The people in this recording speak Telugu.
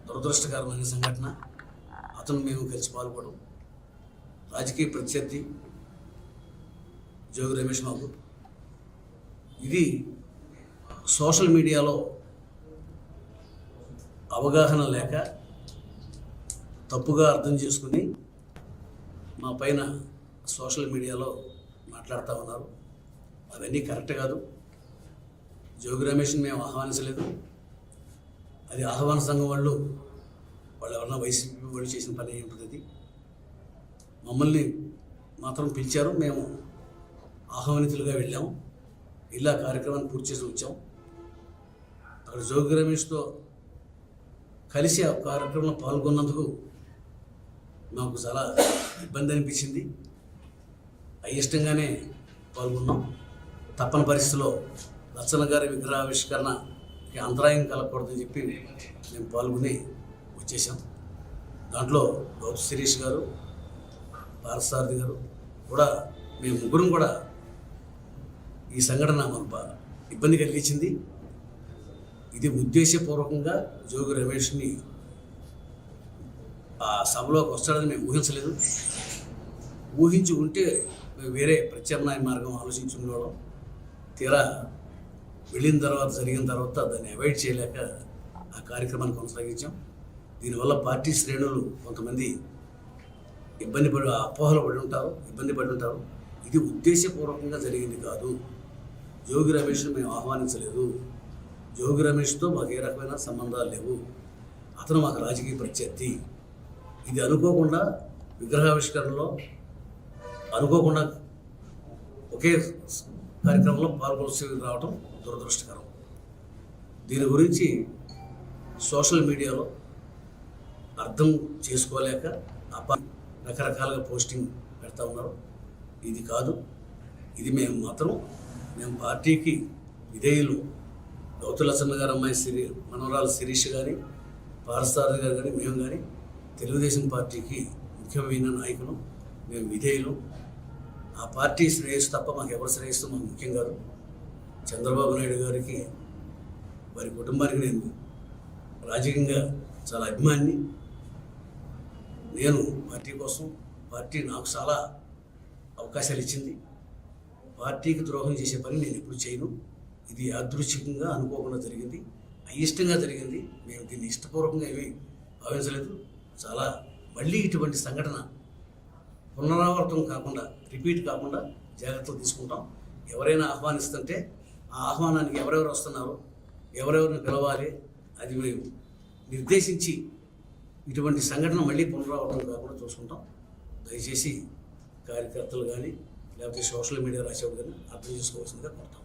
దురదృష్టకరమైన సంఘటన. అతను మేము కలిసి పాల్గొనడం. రాజకీయ ప్రత్యర్థి జోగి రమేష్ బాబు. ఇది సోషల్ మీడియాలో అవగాహన లేక తప్పుగా అర్థం చేసుకుని మా పైన సోషల్ మీడియాలో మాట్లాడుతూ ఉన్నారు. అవన్నీ కరెక్ట్ కాదు. జోగి రమేష్ని మేము ఆహ్వానించలేదు. అది ఆహ్వాన సంఘం వాళ్ళు ఎవరన్నా వైసీపీ వాళ్ళు చేసిన పని ఉంటుంది. మమ్మల్ని మాత్రం పిలిచారు. మేము ఆహ్వానితులుగా వెళ్ళాము. ఇలా కార్యక్రమాన్ని పూర్తి చేసి వచ్చాం. అక్కడ జోగి రమేష్తో కలిసి ఆ కార్యక్రమంలో పాల్గొన్నందుకు నాకు చాలా ఇబ్బంది అనిపించింది. అయిష్టంగానే పాల్గొన్నాం. తప్పని పరిస్థితిలో లచ్చన్న గారి విగ్రహావిష్కరణకి అంతరాయం కలగకూడదని చెప్పి మేము పాల్గొని వచ్చేసాం. దాంట్లో గౌతు శిరీష్ గారు, పారసారథి గారు కూడా, మేము ముగ్గురం కూడా ఈ సంఘటన మాకు ఇబ్బంది కలిగించింది. ఇది ఉద్దేశపూర్వకంగా జోగి రమేష్ని ఆ సభలోకి వస్తాడని మేము ఊహించలేదు. ఊహించి ఉంటే మేము వేరే ప్రత్యామ్నాయ మార్గం ఆలోచించుకునేవాళ్ళం. తీరా వెళ్ళిన తర్వాత, జరిగిన తర్వాత దాన్ని అవాయిడ్ చేయలేక ఆ కార్యక్రమాన్ని కొనసాగించాం. దీనివల్ల పార్టీ శ్రేణులు కొంతమంది అపోహలు పడి ఉంటారు. ఇది ఉద్దేశపూర్వకంగా జరిగింది కాదు. జోగి రమేష్ను మేము ఆహ్వానించలేదు. జోగి రమేష్తో మాకు ఏ రకమైన సంబంధాలు లేవు. అతను మాకు రాజకీయ ప్రత్యర్థి. ఇది అనుకోకుండా విగ్రహావిష్కరణలో అనుకోకుండా ఒకే కార్యక్రమంలో పాల్గొల్సి రావడం దురదృష్టకరం. దీని గురించి సోషల్ మీడియాలో అర్థం చేసుకోలేక రకరకాలుగా పోస్టింగ్ పెడతా ఉన్నారు. ఇది కాదు. ఇది మేము పార్టీకి విధేయులు. గౌతు లచ్చన్న గారు అమ్మాయి మనవరాలు శిరీష్ కానీ, పారసారథి గారు కానీ, మేము కానీ తెలుగుదేశం పార్టీకి ముఖ్యమైన నాయకులు. మేము విధేయులు. ఆ పార్టీ శ్రేయస్సు తప్ప మాకు ఎవరి శ్రేయస్సు మాకు ముఖ్యం కాదు. చంద్రబాబు నాయుడు గారికి, వారి కుటుంబానికి నేను రాజకీయంగా చాలా అభిమాని. నేను పార్టీ కోసం, పార్టీ నాకు చాలా అవకాశాలు ఇచ్చింది. పార్టీకి ద్రోహం చేసే పని నేను ఎప్పుడు చేయను. ఇది యాదృచ్ఛికంగా అనుకోకుండా జరిగింది, అయిష్టంగా జరిగింది. మేము దీన్ని ఇష్టపూర్వకంగా ఏమీ భావించలేదు. మళ్ళీ ఇటువంటి సంఘటన పునరావృతం కాకుండా, రిపీట్ కాకుండా జాగ్రత్తలు తీసుకుంటాం. ఎవరైనా ఆహ్వానిస్తుంటే ఆ ఆహ్వానానికి ఎవరెవరు వస్తున్నారు, ఎవరెవరిని పిలవాలి, అది మేము నిర్దేశించి ఇటువంటి సంఘటన మళ్ళీ పునరావృతం కాకుండా చూసుకుంటాం. దయచేసి కార్యకర్తలు కానీ, లేకపోతే సోషల్ మీడియా రాసేవాళ్ళు కానీ అర్థం చేసుకోవాల్సిందిగా కోరుతాం.